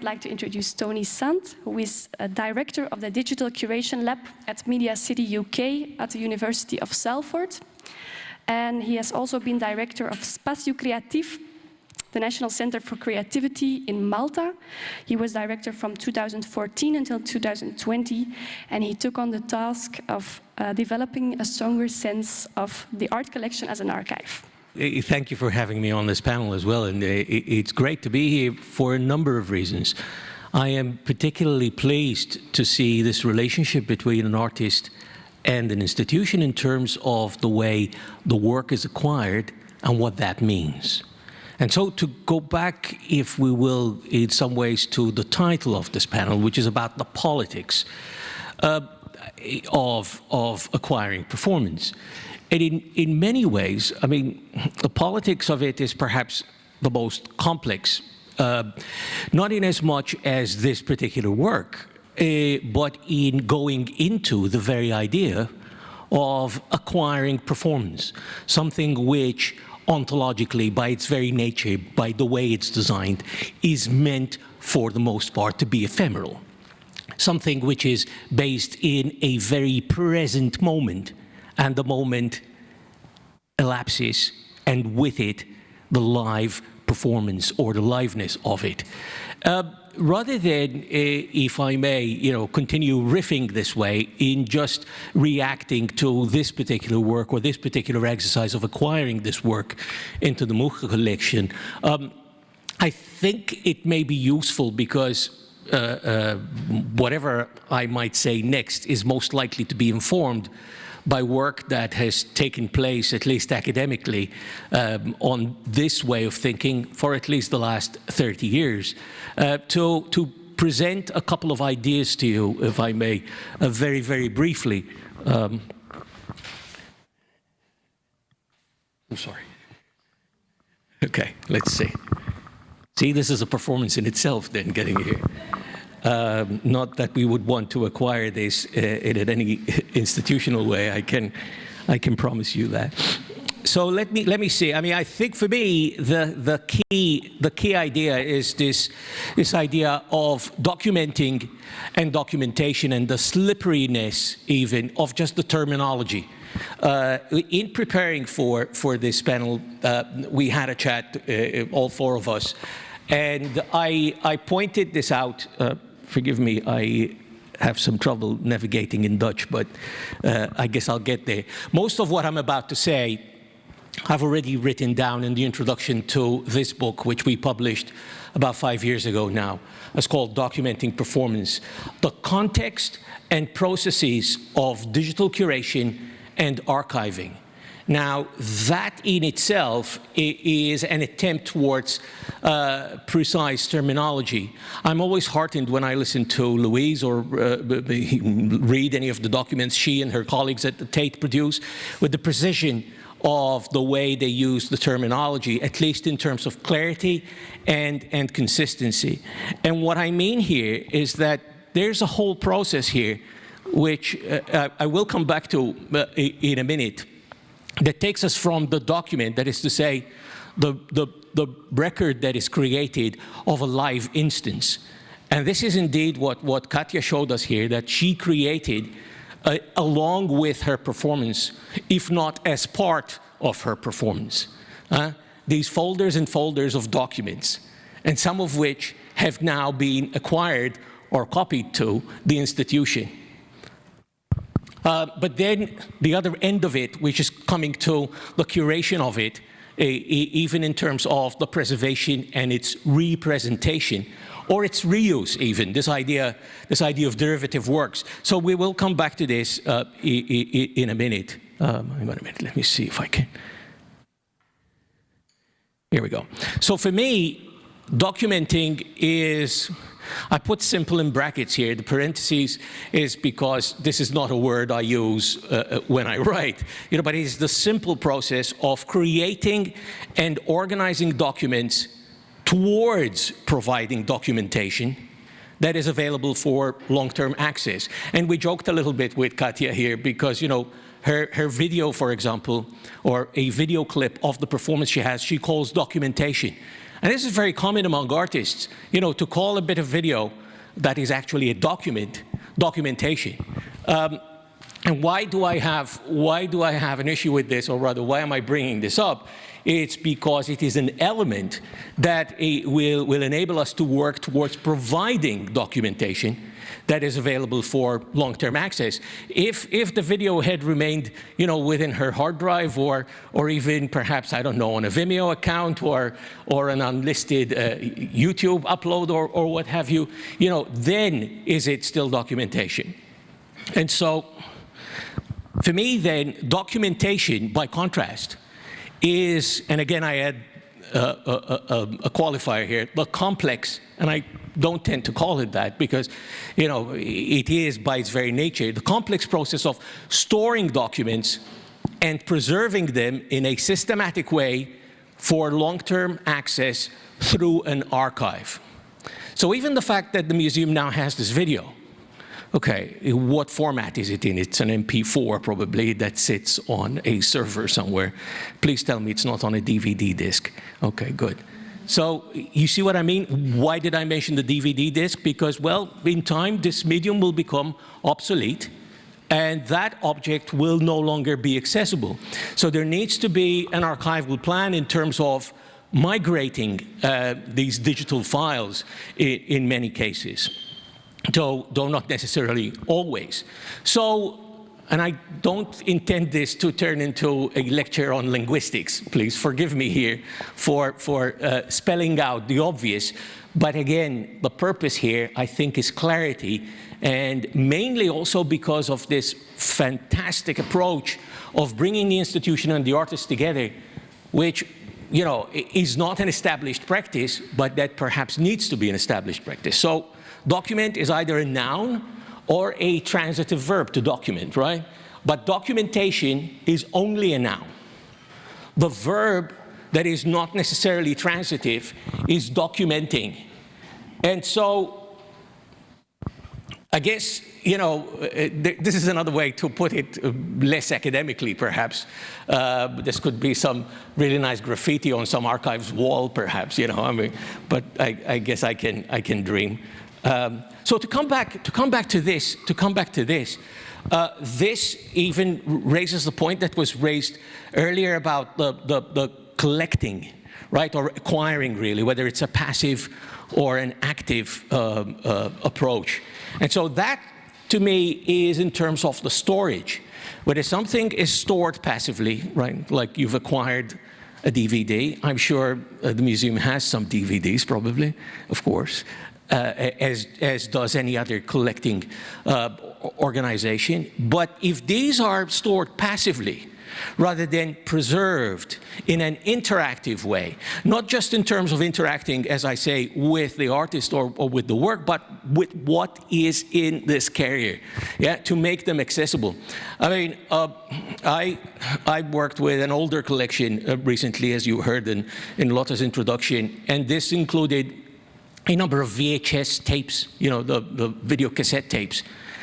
would like to introduce Toni Sant, who is a director of the Digital Curation Lab at Media City UK at the University of Salford. And he has also been director of Spacio Creatief, the National Center for Creativity in Malta. He was director from 2014 until 2020, and he took on the task of developing a stronger sense of the art collection as an archive. Thank you for having me on this panel as well, and it's great to be here for a number of reasons. I am particularly pleased to see this relationship between an artist and an institution in terms of the way the work is acquired and what that means. And so to go back, if we will, in some ways to the title of this panel, which is about the politics of acquiring performance. And in many ways, I mean, the politics of it is perhaps the most complex, not in as much as this particular work, but in going into the very idea of acquiring performance, something which ontologically, by its very nature, by the way it's designed, is meant for the most part to be ephemeral. Something which is based in a very present moment, and the moment elapses, and with it, the live performance or the liveness of it. Rather than, if I may, continue riffing this way in just reacting to this particular work or this particular exercise of acquiring this work into the Mucha collection, I think it may be useful because whatever I might say next is most likely to be informed by work that has taken place, at least academically, on this way of thinking for at least the last 30 years. To present a couple of ideas to you, if I may, very, very briefly. I'm sorry. Okay, let's see. See, this is a performance in itself then, getting here. Not that we would want to acquire this in any institutional way. I can promise you that. So let me see. I mean, I think for me the key idea is this idea of documenting and documentation and the slipperiness even of just the terminology. In preparing for this panel, we had a chat, all four of us, and I pointed this out. Forgive me, I have some trouble navigating in Dutch, but I guess I'll get there. Most of what I'm about to say I've already written down in the introduction to this book, which we published about 5 years ago now. It's called Documenting Performance: The Context and Processes of Digital Curation and Archiving. Now, that in itself is an attempt towards precise terminology. I'm always heartened when I listen to Louise or read any of the documents she and her colleagues at the Tate produce, with the precision of the way they use the terminology, at least in terms of clarity and consistency. And what I mean here is that there's a whole process here, which I will come back to in a minute, that takes us from the document, that is to say, the record that is created of a live instance. And this is indeed what Katja showed us here, that she created along with her performance, if not as part of her performance. These folders and folders of documents, and some of which have now been acquired or copied to the institution. But then the other end of it, which is coming to the curation of it, even in terms of the preservation and its representation, or its reuse even, this idea of derivative works. So we will come back to this in a minute. Hang on a minute, let me see if I can. Here we go. So for me, documenting is, I put simple in brackets here. The parentheses is because this is not a word I use when I write, but it's the simple process of creating and organizing documents towards providing documentation that is available for long-term access. And we joked a little bit with Katja here because, her video, for example, or a video clip of the performance she has, she calls documentation. And this is very common among artists, you know, to call a bit of video that is actually a documentation. And why do I have an issue with this, or rather, why am I bringing this up? It's because it is an element that will enable us to work towards providing documentation that is available for long-term access. If the video had remained, you know, within her hard drive, or even perhaps, I don't know, on a Vimeo account, or an unlisted YouTube upload, or what have you, you know, then is it still documentation? And so, for me, then, documentation, by contrast, is, and again, I add a qualifier here, but complex, and I don't tend to call it that because, you know, it is by its very nature, the complex process of storing documents and preserving them in a systematic way for long-term access through an archive. So even the fact that the museum now has this video, okay, what format is it in? It's an MP4 probably that sits on a server somewhere. Please tell me it's not on a DVD disc. Okay, good. So you see what I mean? Why did I mention the DVD disc? Because, well, in time, this medium will become obsolete, and that object will no longer be accessible. So there needs to be an archival plan in terms of migrating these digital files in many cases. Though not necessarily always. So, and I don't intend this to turn into a lecture on linguistics. Please forgive me here for spelling out the obvious. But again, the purpose here, I think, is clarity, and mainly also because of this fantastic approach of bringing the institution and the artist together, which, you know, is not an established practice, but that perhaps needs to be an established practice. So, document is either a noun or a transitive verb, to document, right? But documentation is only a noun. The verb that is not necessarily transitive is documenting. And so, I guess, you know, this is another way to put it less academically, perhaps. This could be some really nice graffiti on some archives wall, perhaps, you know, I mean, but I guess I can dream. So to come back to this, this even raises the point that was raised earlier about the collecting, right, or acquiring, really, whether it's a passive or an active approach. And so that, to me, is in terms of the storage. Whether something is stored passively, right, like you've acquired a DVD. I'm sure the museum has some DVDs, probably, of course. As does any other collecting organization. But if these are stored passively, rather than preserved in an interactive way, not just in terms of interacting, as I say, with the artist or with the work, but with what is in this carrier, yeah, to make them accessible. I mean, I worked with an older collection recently, as you heard in Lotte's introduction, and this included a number of VHS tapes, you know, the video cassette tapes.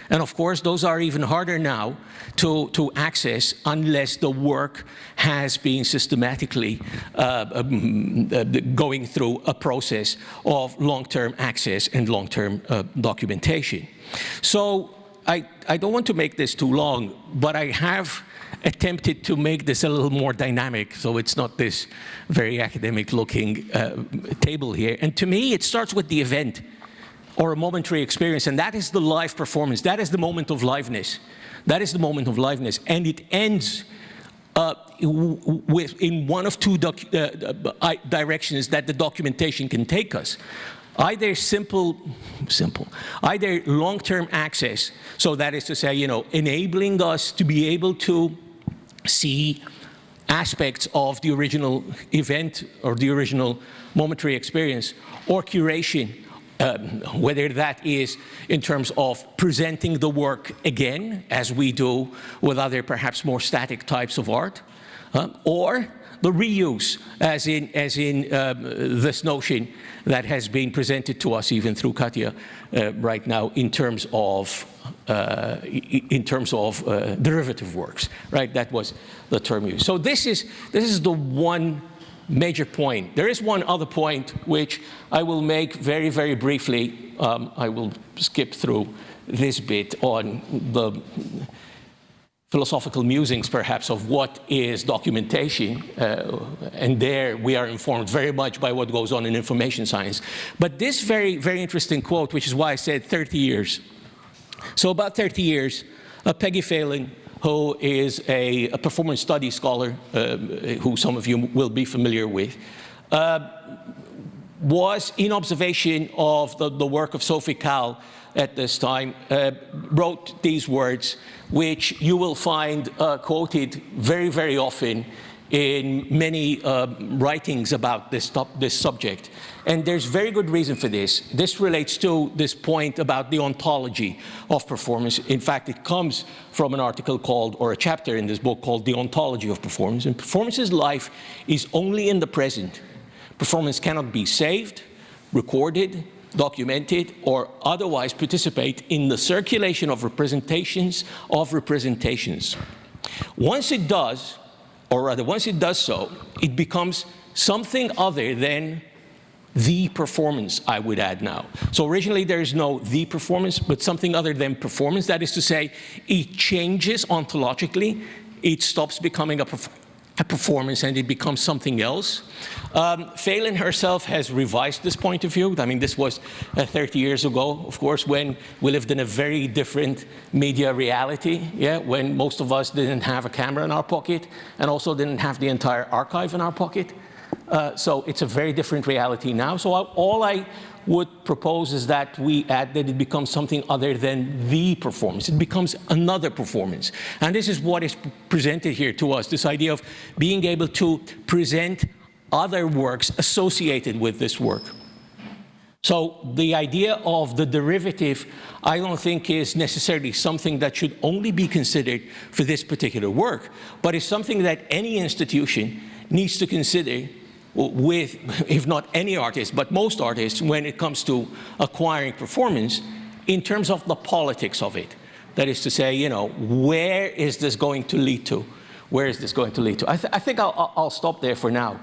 And of course, those are even harder now to access unless the work has been systematically going through a process of long-term access and long-term documentation. So I don't want to make this too long, but I have attempted to make this a little more dynamic, so it's not this very academic-looking table here. And to me, it starts with the event or a momentary experience, and that is the live performance. That is the moment of liveness. That is the moment of liveness, and it ends in one of two directions that the documentation can take us. Either either long-term access, so that is to say, you know, enabling us to be able to see aspects of the original event or the original momentary experience, or curation, whether that is in terms of presenting the work again, as we do with other perhaps more static types of art, or the reuse, as in this notion that has been presented to us even through Katja right now in terms of derivative works, right? That was the term used. So this is the one major point. There is one other point which I will make very, very briefly. I will skip through this bit on the philosophical musings, perhaps, of what is documentation. And there we are informed very much by what goes on in information science. But this very, very interesting quote, which is why I said 30 years. So about 30 years, Peggy Phelan, who is a performance studies scholar, who some of you will be familiar with, was in observation of the work of Sophie Calle at this time, wrote these words, which you will find quoted very, very often in many writings about this subject. And there's very good reason for this. This relates to this point about the ontology of performance. In fact, it comes from an article called, or a chapter in this book called The Ontology of Performance. And performance's life is only in the present. Performance cannot be saved, recorded, documented, or otherwise participate in the circulation of representations of representations. Once it does, or rather once it does so, it becomes something other than the performance, I would add now. So originally there is no the performance, but something other than performance. That is to say, it changes ontologically. It stops becoming a performance and it becomes something else. Phelan herself has revised this point of view. I mean, this was 30 years ago, of course, when we lived in a very different media reality, when most of us didn't have a camera in our pocket and also didn't have the entire archive in our pocket. So it's a very different reality now. So all I would propose is that we add that it becomes something other than the performance. It becomes another performance. And this is what is presented here to us, this idea of being able to present other works associated with this work. So the idea of the derivative, I don't think is necessarily something that should only be considered for this particular work, but is something that any institution needs to consider with, if not any artist, but most artists, when it comes to acquiring performance, in terms of the politics of it. That is to say, you know, where is this going to lead to? Where is this going to lead to? I think I'll stop there for now.